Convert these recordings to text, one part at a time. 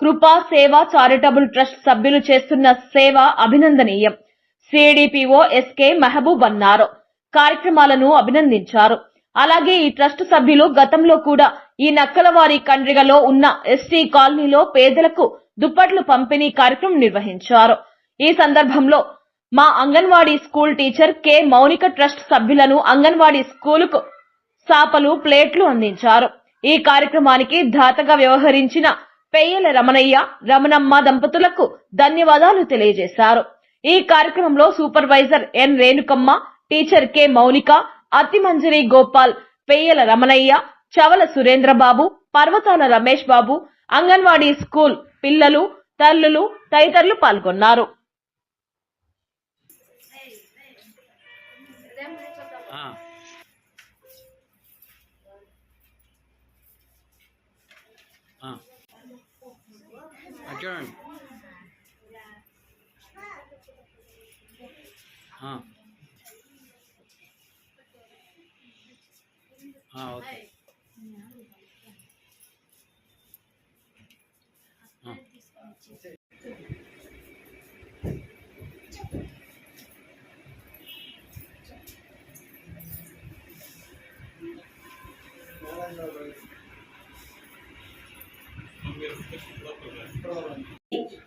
కృపా సేవా charitable trust సభ్యులు చేస్తున్న సేవ అభినందనీయం. సిడిపిఓ ఎస్కే మహబూబ్ అన్నారు. కార్యక్రమాలను అభినందించారు. అలాగే ఈ ట్రస్ట్ సభ్యులు గతంలో కూడా ఈ నక్కలవారి కండ్రిగలో ఉన్న ఎస్టీ కాలనీలో పేదలకు దుప్పట్లు పంపిణీ కార్యక్రమం నిర్వహించారు. ఈ సందర్భంలో మా anganwadi school teacher K Mounika trust సభ్యులను అంగన్వాడీ స్కూలుకు సాపలు, ప్లేట్లు అందించారు. ఈ కార్యక్రమానికి దాతగా వ్యవహరించిన పెయ్యల రమణయ్య, రమణమ్మ దంపతులకు ధన్యవాదాలు తెలియజేశారు. ఈ కార్యక్రమంలో సూపర్వైజర్ ఎన్ రేణుకమ్మ, టీచర్ కె మౌనిక, అత్తిమంజరి గోపాల్, పెయ్యల రమణయ్య, చవల సురేంద్రబాబు, పర్వతాల రమేష్ బాబు, అంగన్వాడీ స్కూల్ పిల్లలు, తల్లులు తదితరులు పాల్గొన్నారు. ఓకే.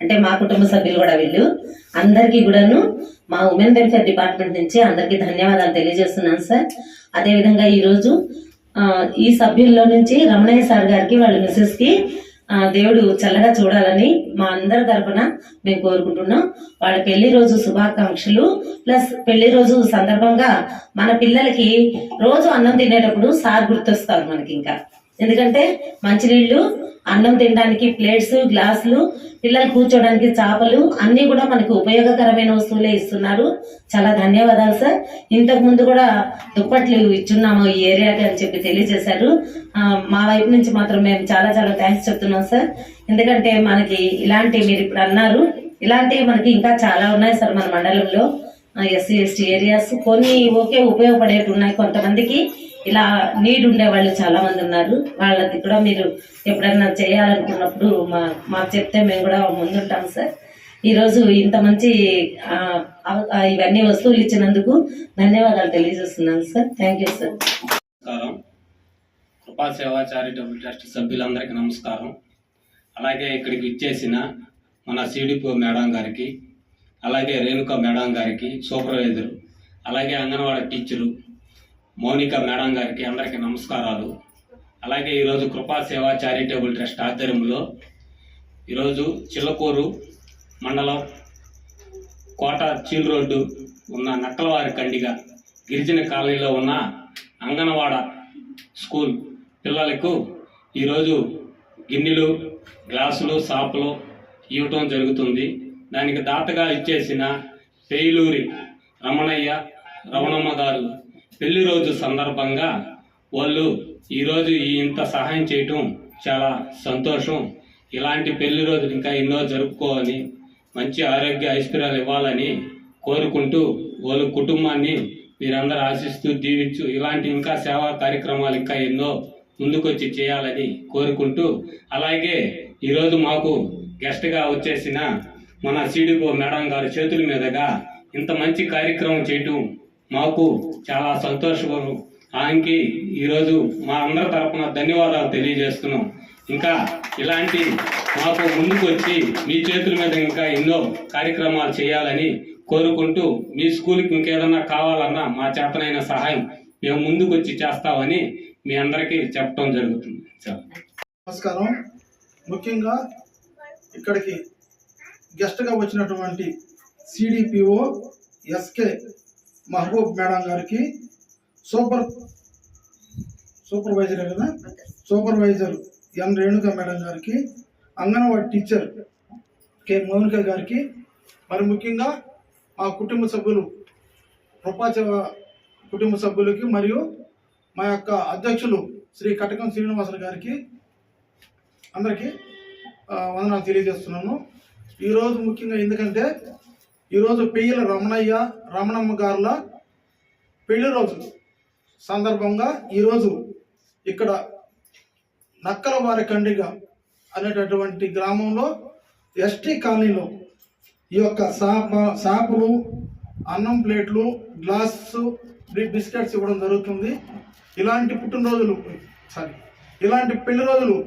అంటే మా కుటుంబ సభ్యులు కూడా వీళ్ళు అందరికీ కూడాను మా ఉమెన్ వెల్ఫేర్ డిపార్ట్మెంట్ నుంచి అందరికీ ధన్యవాదాలు తెలియజేస్తున్నాను సార్. అదేవిధంగా ఈరోజు ఈ సభ్యుల్లో నుంచి రమణయ్య సార్ గారికి వాళ్ళ మిసెస్ కి దేవుడు చల్లగా చూడాలని మా అందరి తరఫున మేము కోరుకుంటున్నాం. వాళ్ళ పెళ్లి రోజు శుభాకాంక్షలు. ప్లస్ పెళ్లి రోజు సందర్భంగా మన పిల్లలకి రోజు అన్నం తినేటప్పుడు సార్ గుర్తొస్తారు మనకి. ఇంకా ఎందుకంటే మంచినీళ్లు, అన్నం తినడానికి ప్లేట్స్, గ్లాసులు, పిల్లలు కూర్చోడానికి చాపలు అన్ని కూడా మనకు ఉపయోగకరమైన వస్తువులే ఇస్తున్నారు. చాలా ధన్యవాదాలు సార్. ఇంతకు ముందు కూడా దుప్పట్లు ఇచ్చున్నాము ఈ ఏరియాకి అని చెప్పి తెలియజేశారు. మా వైపు నుంచి మాత్రం మేము చాలా చాలా థ్యాంక్స్ చెప్తున్నాం సార్. ఎందుకంటే మనకి ఇలాంటి మీరు ఇప్పుడు అన్నారు, ఇలాంటివి మనకి ఇంకా చాలా ఉన్నాయి సార్ మన మండలంలో. ఎస్సీ ఎస్టీ ఏరియాస్ కొన్ని ఓకే ఉపయోగపడేవి ఉన్నాయి, కొంతమందికి ఇలా నీడ్ ఉండే వాళ్ళు చాలా మంది ఉన్నారు. వాళ్ళకి కూడా మీరు ఎప్పుడన్నా చేయాలనుకున్నప్పుడు మాకు చెప్తే మేము కూడా ముందుంటాం సార్. ఈరోజు ఇంత మంచి ఇవన్నీ వస్తువులు ఇచ్చినందుకు ధన్యవాదాలు తెలియజేస్తున్నాను సార్. Thank you sir. నమస్కారం. కృపా సేవా చారిటబుల్ ట్రస్ట్ సభ్యులందరికీ నమస్కారం. అలాగే ఇక్కడికి ఇచ్చేసిన మన సిడిపిఓ మేడం గారికి, అలాగే రేణుక మేడం గారికి, సూపర్వైజరు, అలాగే అంగన్వాడీ టీచరు మౌనిక మేడం గారికి అందరికీ నమస్కారాలు. అలాగే ఈరోజు కృపా సేవా చారిటబుల్ ట్రస్ట్ ఆధ్వర్యంలో ఈరోజు చిల్లకూరు మండలం కోట చీల్ రోడ్డు ఉన్న నక్కలవారి కండిగ గిరిజన కాలనీలో ఉన్న అంగన్వాడ స్కూల్ పిల్లలకు ఈరోజు గిన్నెలు, గ్లాసులు, సాపులు ఇవ్వటం జరుగుతుంది. దానికి దాతగా ఇచ్చేసిన పేలూరి రమణయ్య, రమణమ్మ గారు పెళ్లి రోజు సందర్భంగా వాళ్ళు ఈరోజు ఇంత సహాయం చేయటం చాలా సంతోషం. ఇలాంటి పెళ్లి రోజులు ఇంకా ఎన్నో జరుపుకోవాలని, మంచి ఆరోగ్య ఐశ్వర్యాలు ఇవ్వాలని కోరుకుంటూ వాళ్ళ కుటుంబాన్ని మీరందరూ ఆశిస్తూ దీవించు ఇలాంటి ఇంకా సేవా కార్యక్రమాలు ఇంకా ఎన్నో ముందుకొచ్చి చేయాలని కోరుకుంటూ, అలాగే ఈరోజు మాకు గెస్ట్గా వచ్చేసిన మన సిడిపిఓ మేడం గారి చేతుల మీదుగా ఇంత మంచి కార్యక్రమం చేయటం మాకు చాలా సంతోషం. ఆయనకి ఈరోజు మా అందరి తరఫున ధన్యవాదాలు తెలియజేస్తున్నాం. ఇంకా ఇలాంటి మాకు ముందుకు వచ్చి మీ చేతుల మీద ఇంకా ఎన్నో కార్యక్రమాలు చేయాలని కోరుకుంటూ, మీ స్కూల్కి ఇంకేదన్నా కావాలన్నా మా చేతనైన సహాయం మేము ముందుకు వచ్చి చేస్తామని మీ అందరికీ చెప్పడం జరుగుతుంది. నమస్కారం. ముఖ్యంగా ఇక్కడికి గెస్ట్గా వచ్చినటువంటి సిడిపిఓ ఎస్కే మహబూబ్ మేడం గారికి, సూపర్వైజర్ ఎన్ రేణుక మేడం గారికి, అంగన్వాడీ టీచర్ కె మౌనిక గారికి, మరి ముఖ్యంగా మా కుటుంబ సభ్యులు కుటుంబ సభ్యులకి మరియు మా యొక్క అధ్యక్షులు శ్రీ కటకం శ్రీనివాసులు గారికి అందరికీ వందనాలు తెలియజేస్తున్నాను. ఈరోజు ముఖ్యంగా ఎందుకంటే ఈరోజు పెయ్యల రమణయ్య, రమణమ్మ గారుల పెళ్లి రోజు సందర్భంగా ఈరోజు ఇక్కడ నక్కలవారి కండిగ అనేటటువంటి గ్రామంలో ఎస్టీ కాలనీలో ఈ యొక్క సాపులు, అన్నం ప్లేట్లు, గ్లాసు, బిస్కెట్స్ ఇవ్వడం జరుగుతుంది. ఇలాంటి పుట్టినరోజులు ఇలాంటి పెళ్లి రోజులు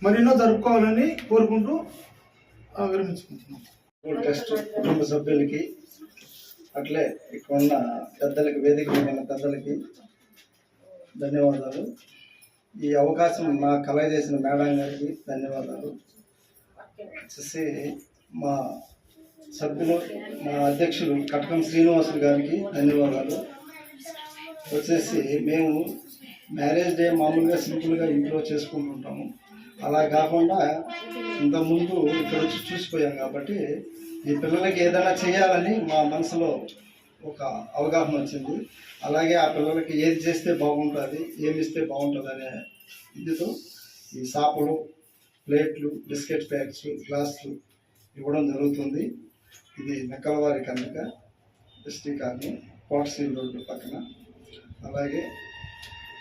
మరెన్నో జరుపుకోవాలని కోరుకుంటూ విరమించుకుంటున్నాం. ట్రస్ట్ కుటుంబ సభ్యులకి, అట్లే ఇక్కడ ఉన్న పెద్దలకి, వేదిక మీద ఉన్న పెద్దలకి ధన్యవాదాలు. ఈ అవకాశం నాకు కలగజేసిన మేడం గారికి ధన్యవాదాలు. వచ్చేసి మా సభ్యులు, మా అధ్యక్షులు కటకం శ్రీనివాసులు గారికి ధన్యవాదాలు. వచ్చేసి మేము మ్యారేజ్ డే మామూలుగా సింపుల్గా ఇంట్లో చేసుకుంటుంటాము. అలా కాకుండా ఇంతకుముందు ఇక్కడ వచ్చి చూసిపోయాం కాబట్టి ఈ పిల్లలకి ఏదైనా చేయాలని మా మనసులో ఒక అవగాహన వచ్చింది. అలాగే ఆ పిల్లలకి ఏది చేస్తే బాగుంటుంది, ఏమి ఇస్తే బాగుంటుంది అనే ఇదితో ఈ సాపులు, ప్లేట్లు, బిస్కెట్ ప్యాక్స్, గ్లాసులు ఇవ్వడం జరుగుతుంది. ఇది నెక్కలవారి కనుక ఎస్టీ కాలనీ, కోటసీల్ రోడ్డు పక్కన. అలాగే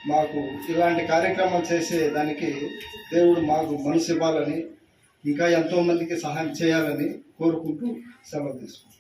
మాకు ఇలాంటి కార్యక్రమాలు చేసే దానికి దేవుడు మాకు మనసు ఇవ్వాలని, ఇంకా ఎంతోమందికి సహాయం చేయాలని కోరుకుంటూ సెలవు తీసుకుంటాం.